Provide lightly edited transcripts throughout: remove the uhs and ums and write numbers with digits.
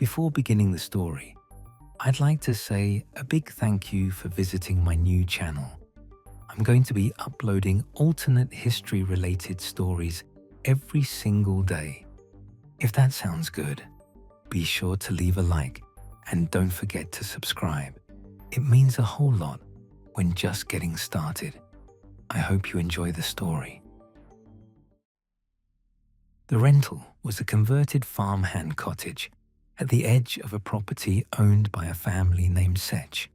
Before beginning the story, I'd like to say a big thank you for visiting my new channel. I'm going to be uploading alternate history-related stories every single day. If that sounds good, be sure to leave a like and don't forget to subscribe. It means a whole lot when just getting started. I hope you enjoy the story. The rental was a converted farmhand cottage at the edge of a property owned by a family named Sech.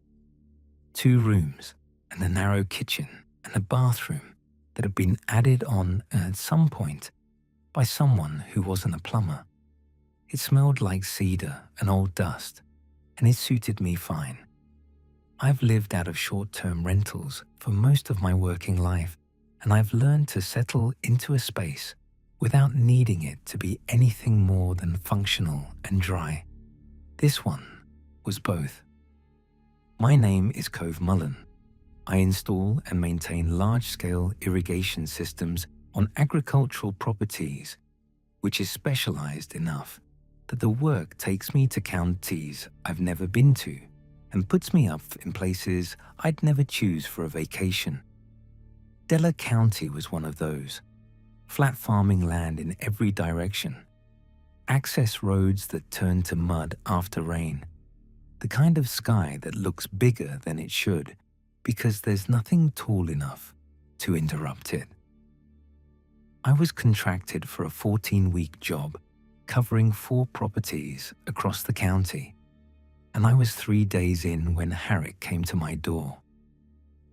2 rooms and a narrow kitchen and a bathroom that had been added on at some point by someone who wasn't a plumber. It smelled like cedar and old dust, and it suited me fine. I've lived out of short-term rentals for most of my working life, and I've learned to settle into a space without needing it to be anything more than functional and dry. This one was both. My name is Cove. I install and maintain large-scale irrigation systems on agricultural properties, which is specialized enough that the work takes me to counties I've never been to and puts me up in places I'd never choose for a vacation. Delaware County was one of those. Flat farming land in every direction. Access roads that turn to mud after rain. The kind of sky that looks bigger than it should because there's nothing tall enough to interrupt it. I was contracted for a 14-week job covering 4 properties across the county, and I was 3 days in when Harrick came to my door.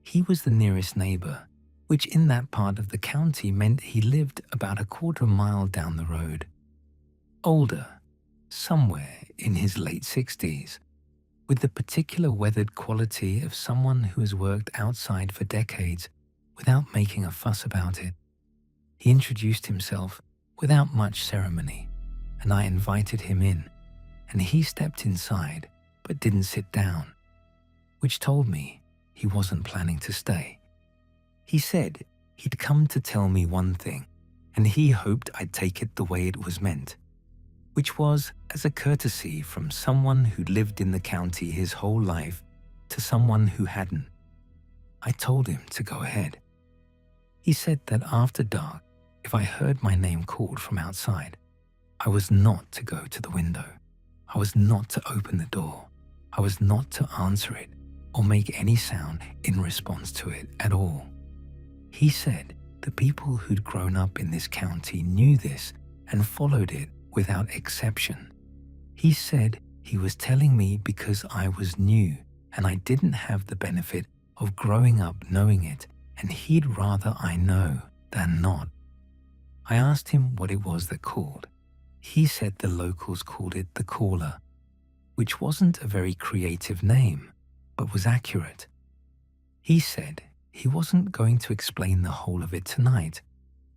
He was the nearest neighbor, which in that part of the county meant he lived about a quarter mile down the road. Older, somewhere in his late 60s, with the particular weathered quality of someone who has worked outside for decades without making a fuss about it. He introduced himself without much ceremony, and I invited him in, and he stepped inside but didn't sit down, which told me he wasn't planning to stay. He said he'd come to tell me one thing, and he hoped I'd take it the way it was meant, which was as a courtesy from someone who'd lived in the county his whole life to someone who hadn't. I told him to go ahead. He said that after dark, if I heard my name called from outside, I was not to go to the window. I was not to open the door. I was not to answer it or make any sound in response to it at all. He said the people who'd grown up in this county knew this and followed it without exception. He said he was telling me because I was new and I didn't have the benefit of growing up knowing it, and he'd rather I know than not. I asked him what it was that called. He said the locals called it the caller, which wasn't a very creative name, but was accurate. He said he wasn't going to explain the whole of it tonight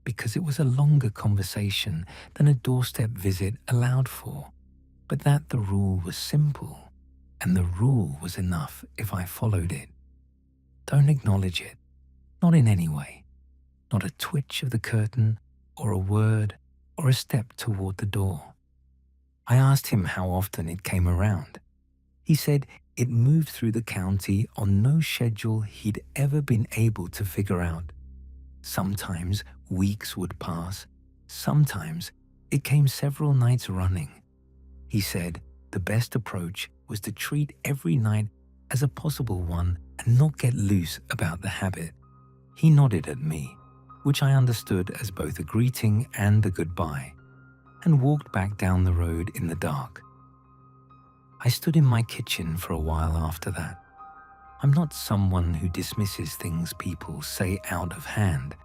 because it was a longer conversation than a doorstep visit allowed for, but that the rule was simple, and the rule was enough if I followed it. Don't acknowledge it, not in any way, not a twitch of the curtain or a word or a step toward the door. I asked him how often it came around. He said it moved through the county on no schedule he'd ever been able to figure out. Sometimes weeks would pass. Sometimes it came several nights running. He said the best approach was to treat every night as a possible one and not get loose about the habit. He nodded at me, which I understood as both a greeting and a goodbye, and walked back down the road in the dark. I stood in my kitchen for a while after that. I'm not someone who dismisses things people say out of hand,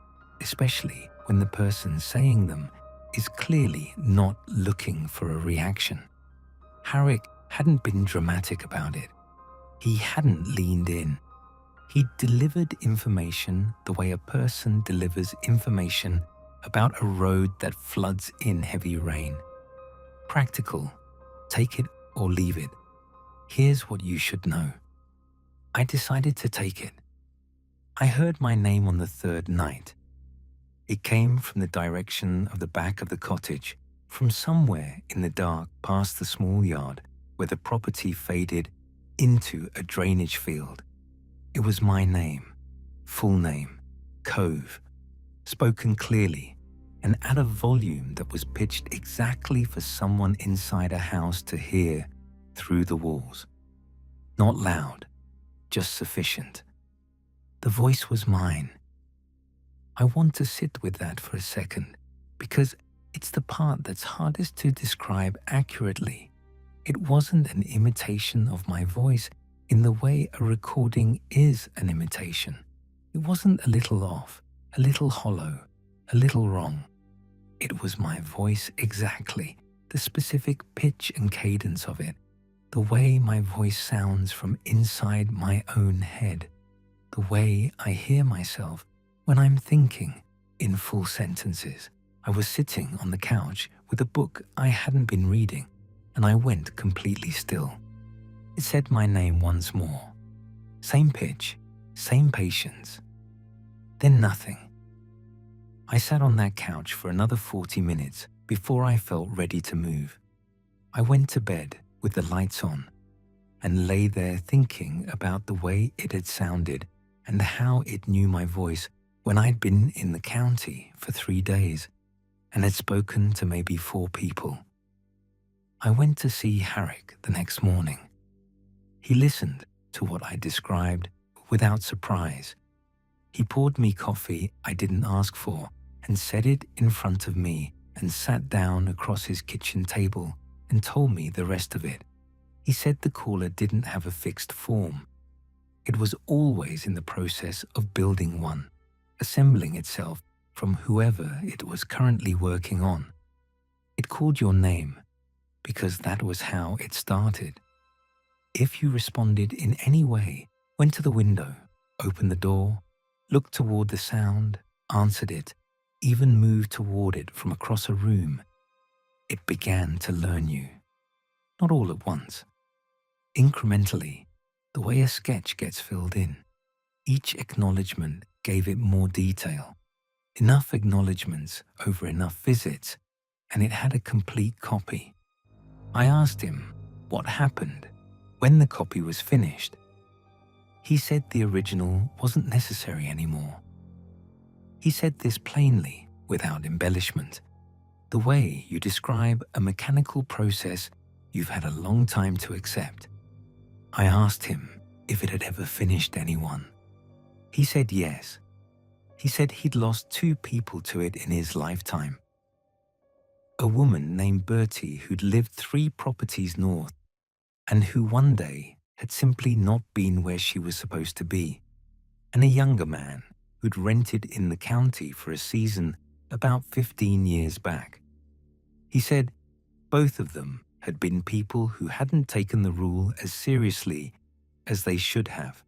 especially when the person saying them is clearly not looking for a reaction. Harrick hadn't been dramatic about it. He hadn't leaned in. He delivered information the way a person delivers information about a road that floods in heavy rain. Practical, take it or leave it. Here's what you should know. I decided to take it. I heard my name on the 3rd night. It came from the direction of the back of the cottage, From somewhere in the dark past the small yard where the property faded into a drainage field, it was my name, full name, Cove, spoken clearly and at a volume that was pitched exactly for someone inside a house to hear through the walls. Not loud, just sufficient. The voice was mine. I want to sit with that for a second because it's the part that's hardest to describe accurately. It wasn't an imitation of my voice in the way a recording is an imitation. It wasn't a little off, a little hollow, a little wrong. It was my voice exactly, the specific pitch and cadence of it, the way my voice sounds from inside my own head, the way I hear myself when I'm thinking in full sentences. I was sitting on the couch with a book I hadn't been reading, and I went completely still. It said my name once more. Same pitch, same patience. Then nothing. I sat on that couch for another 40 minutes before I felt ready to move. I went to bed with the lights on and lay there thinking about the way it had sounded and how it knew my voice when I'd been in the county for 3 days and had spoken to maybe 4 people. I went to see Harrick the next morning. He listened to what I described without surprise. He poured me coffee I didn't ask for and set it in front of me and sat down across his kitchen table and told me the rest of it. He said the caller didn't have a fixed form. It was always in the process of building one, assembling itself from whoever it was currently working on. It called your name because that was how it started. If you responded in any way, went to the window, opened the door, looked toward the sound, answered it, even moved toward it from across a room, it began to learn you. Not all at once. Incrementally, the way a sketch gets filled in. Each acknowledgement gave it more detail. Enough acknowledgements over enough visits, and it had a complete copy. I asked him what happened when the copy was finished. He said the original wasn't necessary anymore. He said this plainly, without embellishment, the way you describe a mechanical process you've had a long time to accept. I asked him if it had ever finished anyone. He said yes. He said he'd lost 2 people to it in his lifetime. A woman named Bertie who'd lived 3 properties north and who one day had simply not been where she was supposed to be, and a younger man who'd rented in the county for a season about 15 years back. He said both of them had been people who hadn't taken the rule as seriously as they should have.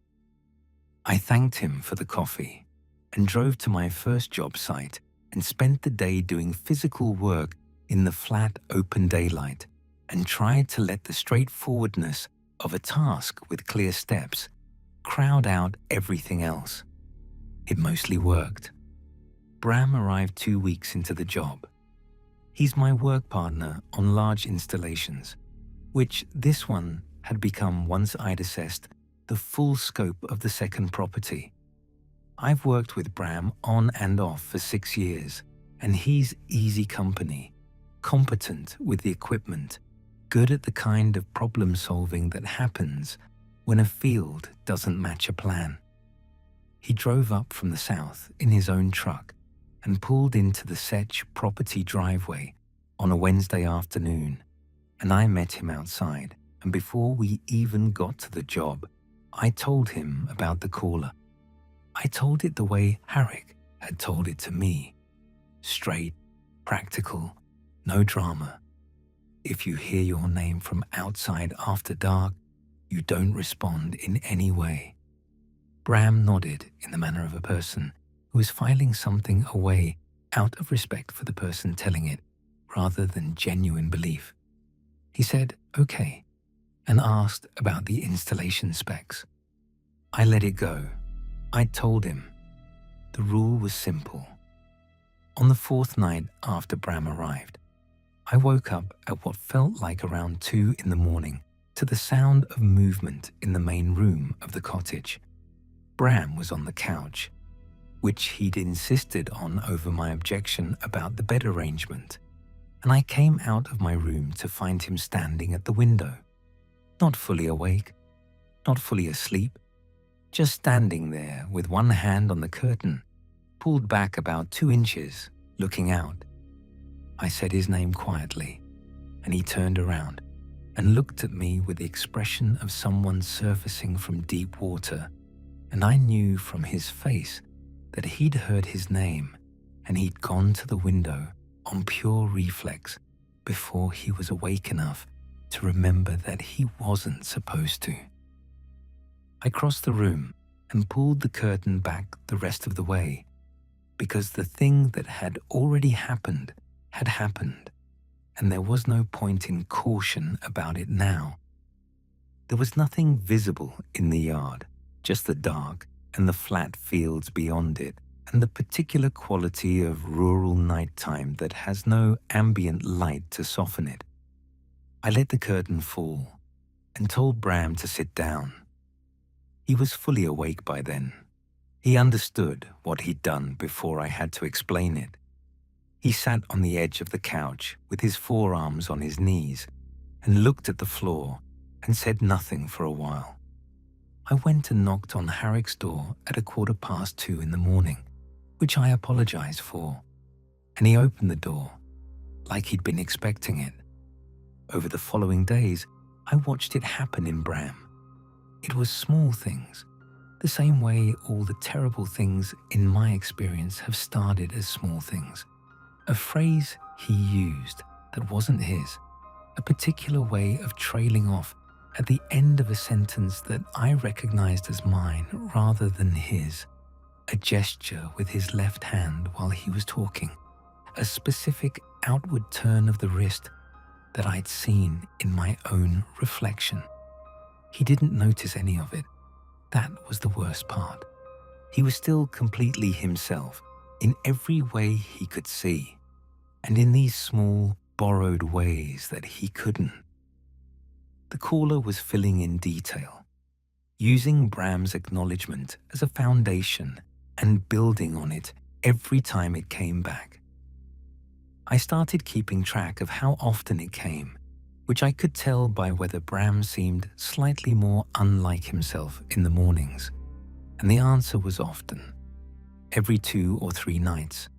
I thanked him for the coffee and drove to my first job site and spent the day doing physical work in the flat open daylight and tried to let the straightforwardness of a task with clear steps crowd out everything else. It mostly worked. Bram arrived 2 weeks into the job. He's my work partner on large installations, which this one had become once I'd assessed the full scope of the second property. I've worked with Bram on and off for 6 years, and he's easy company, competent with the equipment, good at the kind of problem solving that happens when a field doesn't match a plan. He drove up from the south in his own truck and pulled into the Setch property driveway on a Wednesday afternoon, and I met him outside, and before we even got to the job, I told him about the caller. I told it the way Harrick had told it to me. Straight, practical, no drama. If you hear your name from outside after dark, you don't respond in any way. Bram nodded in the manner of a person who is filing something away out of respect for the person telling it, rather than genuine belief. He said, okay, and asked about the installation specs. I let it go. I told him. The rule was simple. On the 4th night after Bram arrived, I woke up at what felt like around 2 in the morning to the sound of movement in the main room of the cottage. Bram was on the couch, which he'd insisted on over my objection about the bed arrangement, and I came out of my room to find him standing at the window, not fully awake, not fully asleep, just standing there with one hand on the curtain, pulled back about 2 inches, looking out. I said his name quietly, and he turned around and looked at me with the expression of someone surfacing from deep water, and I knew from his face that he'd heard his name and he'd gone to the window on pure reflex before he was awake enough to remember that he wasn't supposed to. I crossed the room and pulled the curtain back the rest of the way, because the thing that had already happened had happened, and there was no point in caution about it now. There was nothing visible in the yard, just the dark and the flat fields beyond it, and the particular quality of rural nighttime that has no ambient light to soften it. I let the curtain fall and told Bram to sit down. He was fully awake by then. He understood what he'd done before I had to explain it. He sat on the edge of the couch with his forearms on his knees and looked at the floor and said nothing for a while. I went and knocked on Harrick's door at 2:15 in the morning, which I apologized for, and he opened the door like he'd been expecting it. Over the following days, I watched it happen in Bram. It was small things, the same way all the terrible things in my experience have started as small things. A phrase he used that wasn't his, a particular way of trailing off at the end of a sentence that I recognized as mine rather than his, a gesture with his left hand while he was talking, a specific outward turn of the wrist that I'd seen in my own reflection. He didn't notice any of it. That was the worst part. He was still completely himself in every way he could see, and in these small, borrowed ways that he couldn't. The caller was filling in detail, using Bram's acknowledgement as a foundation and building on it every time it came back. I started keeping track of how often it came, which I could tell by whether Bram seemed slightly more unlike himself in the mornings, and the answer was often, every 2 or 3 nights.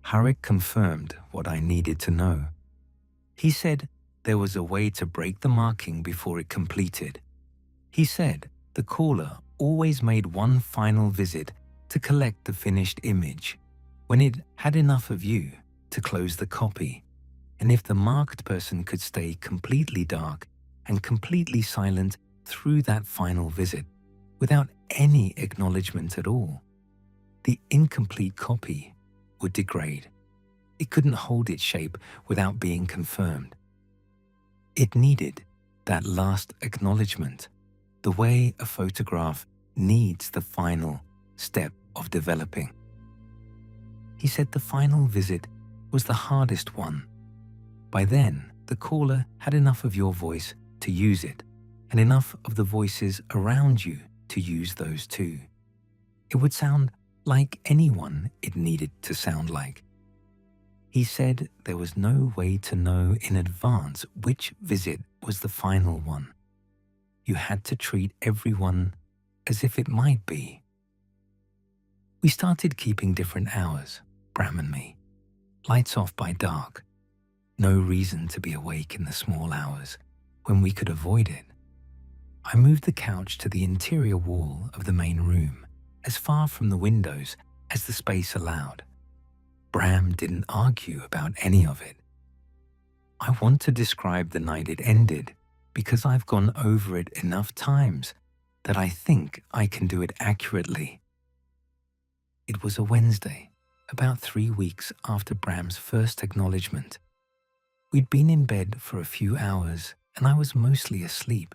Harrick confirmed what I needed to know. He said there was a way to break the marking before it completed. He said the caller always made one final visit to collect the finished image when it had enough of you to close the copy, and if the marked person could stay completely dark and completely silent through that final visit without any acknowledgement at all, the incomplete copy would degrade. It couldn't hold its shape without being confirmed. It needed that last acknowledgement, the way a photograph needs the final step of developing. He said the final visit was the hardest one. By then, the caller had enough of your voice to use it, and enough of the voices around you to use those too. It would sound like anyone it needed to sound like. He said there was no way to know in advance which visit was the final one. You had to treat everyone as if it might be. We started keeping different hours, Bram and me. Lights off by dark. No reason to be awake in the small hours when we could avoid it. I moved the couch to the interior wall of the main room, as far from the windows as the space allowed. Bram didn't argue about any of it. I want to describe the night it ended because I've gone over it enough times that I think I can do it accurately. It was a Wednesday, about 3 weeks after Bram's first acknowledgement. We'd been in bed for a few hours and I was mostly asleep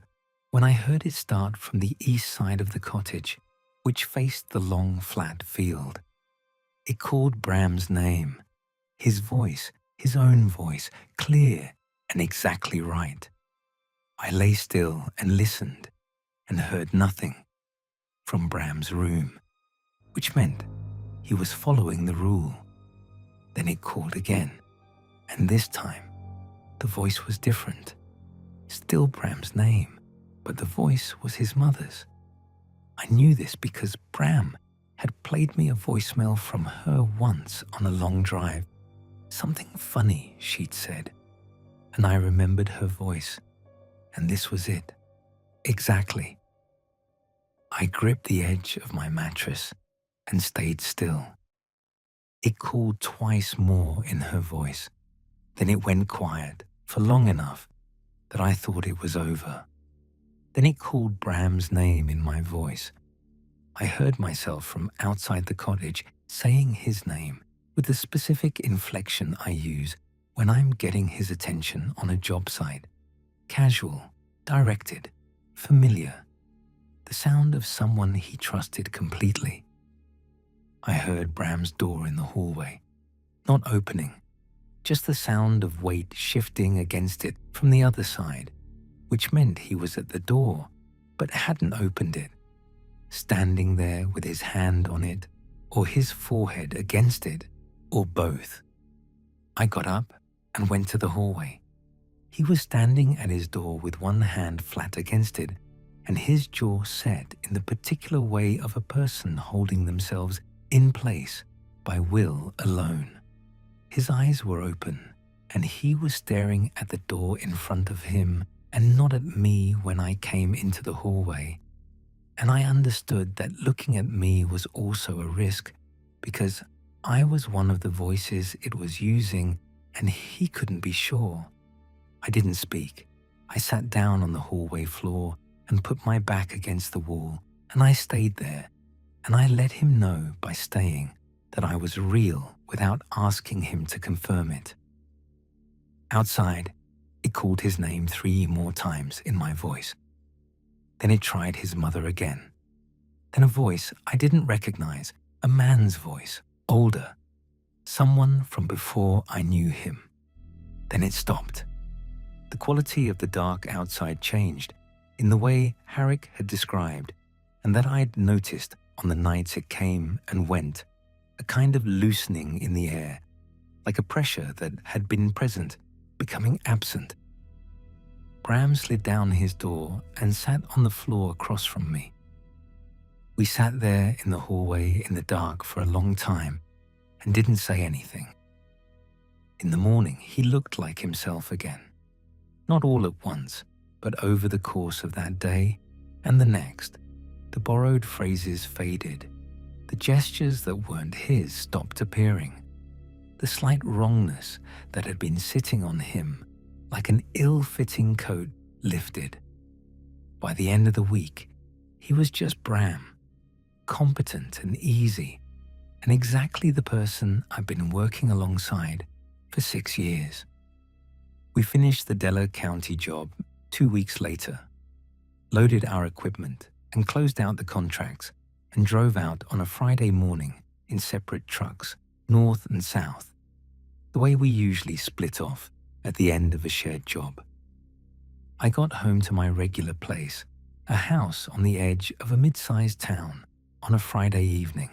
when I heard it start from the east side of the cottage, which faced the long, flat field. It called Bram's name, his voice his own voice, clear and exactly right. I lay still and listened and heard nothing from Bram's room, which meant he was following the rule. Then it called again, and this time the voice was different. Still Bram's name, but the voice was his mother's. I knew this because Bram had played me a voicemail from her once on a long drive. Something funny, she'd said, and I remembered her voice, and this was it. Exactly. I gripped the edge of my mattress and stayed still. It called twice more in her voice. Then it went quiet for long enough that I thought it was over. Then it called Bram's name in my voice. I heard myself from outside the cottage saying his name with the specific inflection I use when I'm getting his attention on a job site. Casual, directed, familiar. The sound of someone he trusted completely. I heard Bram's door in the hallway, not opening, just the sound of weight shifting against it from the other side, which meant he was at the door but hadn't opened it, standing there with his hand on it or his forehead against it, or both. I got up and went to the hallway. He was standing at his door with one hand flat against it and his jaw set in the particular way of a person holding themselves in place by will alone. His eyes were open, and he was staring at the door in front of him and not at me when I came into the hallway. And I understood that looking at me was also a risk because I was one of the voices it was using and he couldn't be sure. I didn't speak. I sat down on the hallway floor and put my back against the wall, and I stayed there, and I let him know by staying that I was real without asking him to confirm it. Outside, it called his name 3 more times in my voice. Then it tried his mother again. Then a voice I didn't recognize, a man's voice, older, someone from before I knew him. Then it stopped. The quality of the dark outside changed in the way Harrick had described and that I'd noticed on the nights it came and went, a kind of loosening in the air, like a pressure that had been present, becoming absent. Bram slid down his door and sat on the floor across from me. We sat there in the hallway in the dark for a long time and didn't say anything. In the morning, he looked like himself again. Not all at once, but over the course of that day and the next. The borrowed phrases faded. The gestures that weren't his stopped appearing. The slight wrongness that had been sitting on him like an ill-fitting coat lifted. By the end of the week, he was just Bram, competent and easy, and exactly the person I've been working alongside for 6 years. We finished the Delaware County job 2 weeks later, loaded our equipment and closed out the contracts and drove out on a Friday morning in separate trucks, north and south, the way we usually split off at the end of a shared job. I got home to my regular place, a house on the edge of a mid-sized town, on a Friday evening.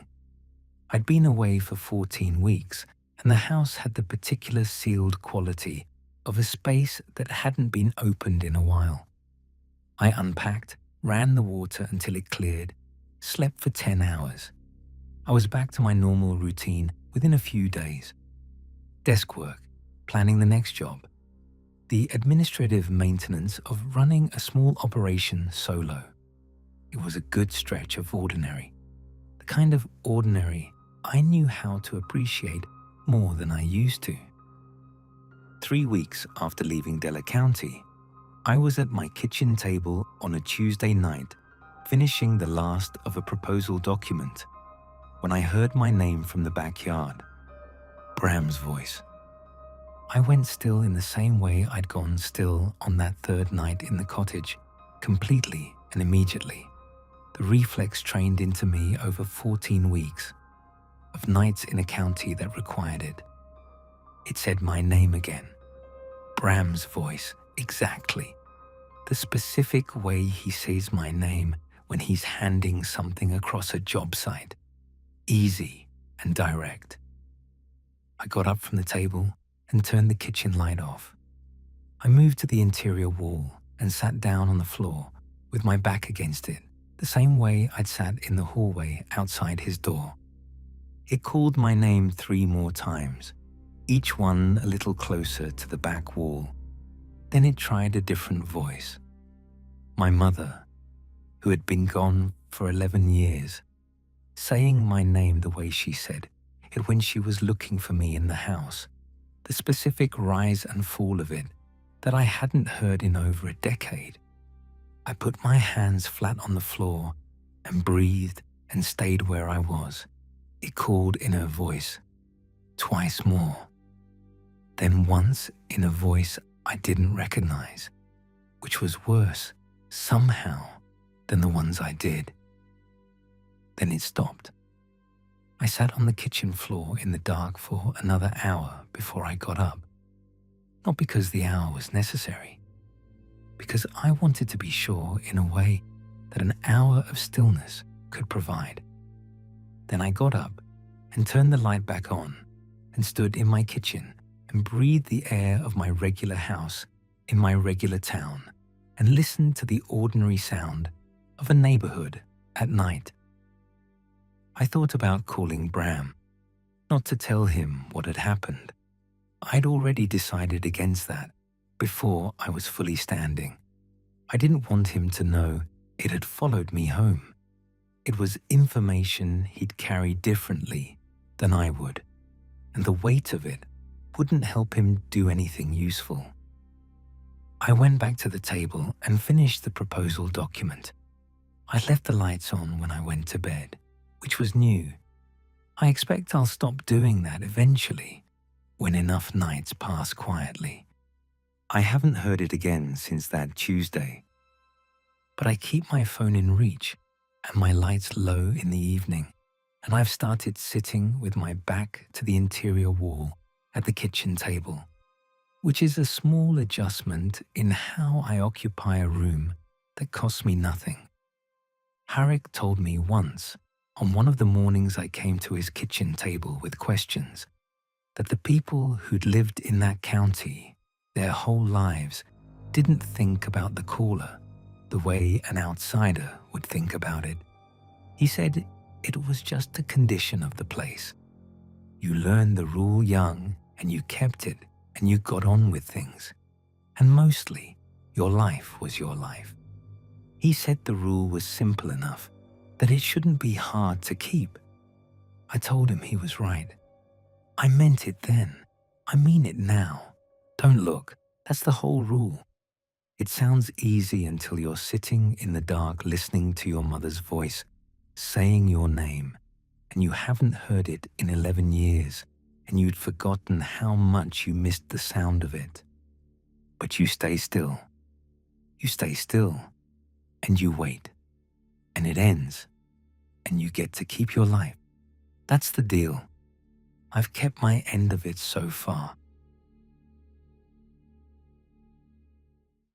I'd been away for 14 weeks, and the house had the particular sealed quality of a space that hadn't been opened in a while. I unpacked, ran the water until it cleared, slept for 10 hours. I was back to my normal routine within a few days. Desk work, planning the next job, the administrative maintenance of running a small operation solo. It was a good stretch of ordinary, the kind of ordinary I knew how to appreciate more than I used to. 3 weeks after leaving Delaware County, I was at my kitchen table on a Tuesday night, finishing the last of a proposal document, when I heard my name from the backyard. Bram's voice. I went still in the same way I'd gone still on that third night in the cottage, completely and immediately. The reflex trained into me over 14 weeks, of nights in a county that required it. It said my name again. Bram's voice, exactly. The specific way he says my name when he's handing something across a job site. Easy and direct. I got up from the table and turned the kitchen light off. I moved to the interior wall and sat down on the floor with my back against it, the same way I'd sat in the hallway outside his door. It called my name 3 more times, each one a little closer to the back wall. Then it tried a different voice. My mother, who had been gone for 11 years, saying my name the way she said it when she was looking for me in the house, the specific rise and fall of it that I hadn't heard in over a decade. I put my hands flat on the floor and breathed and stayed where I was. It called in her voice, twice more. Then once in a voice I didn't recognize, which was worse, somehow, than the ones I did. Then it stopped. I sat on the kitchen floor in the dark for another hour before I got up. Not because the hour was necessary, because I wanted to be sure in a way that an hour of stillness could provide. Then I got up and turned the light back on and stood in my kitchen and breathed the air of my regular house in my regular town and listened to the ordinary sound of a neighborhood at night. I thought about calling Bram, not to tell him what had happened. I'd already decided against that before I was fully standing. I didn't want him to know it had followed me home. It was information he'd carry differently than I would, and the weight of it wouldn't help him do anything useful. I went back to the table and finished the proposal document. I left the lights on when I went to bed, which was new. I expect I'll stop doing that eventually, when enough nights pass quietly. I haven't heard it again since that Tuesday, but I keep my phone in reach and my lights low in the evening, and I've started sitting with my back to the interior wall at the kitchen table, which is a small adjustment in how I occupy a room that costs me nothing. Harrick told me once, on one of the mornings I came to his kitchen table with questions, that the people who'd lived in that county their whole lives didn't think about the caller the way an outsider would think about it. He said it was just a condition of the place. You learned the rule young and you kept it and you got on with things. And mostly, your life was your life. He said the rule was simple enough that it shouldn't be hard to keep. I told him he was right. I meant it then. I mean it now. Don't look. That's the whole rule. It sounds easy until you're sitting in the dark listening to your mother's voice, saying your name, and you haven't heard it in 11 years, and you'd forgotten how much you missed the sound of it. But you stay still. You stay still, and you wait, and it ends, and you get to keep your life. That's the deal. I've kept my end of it so far,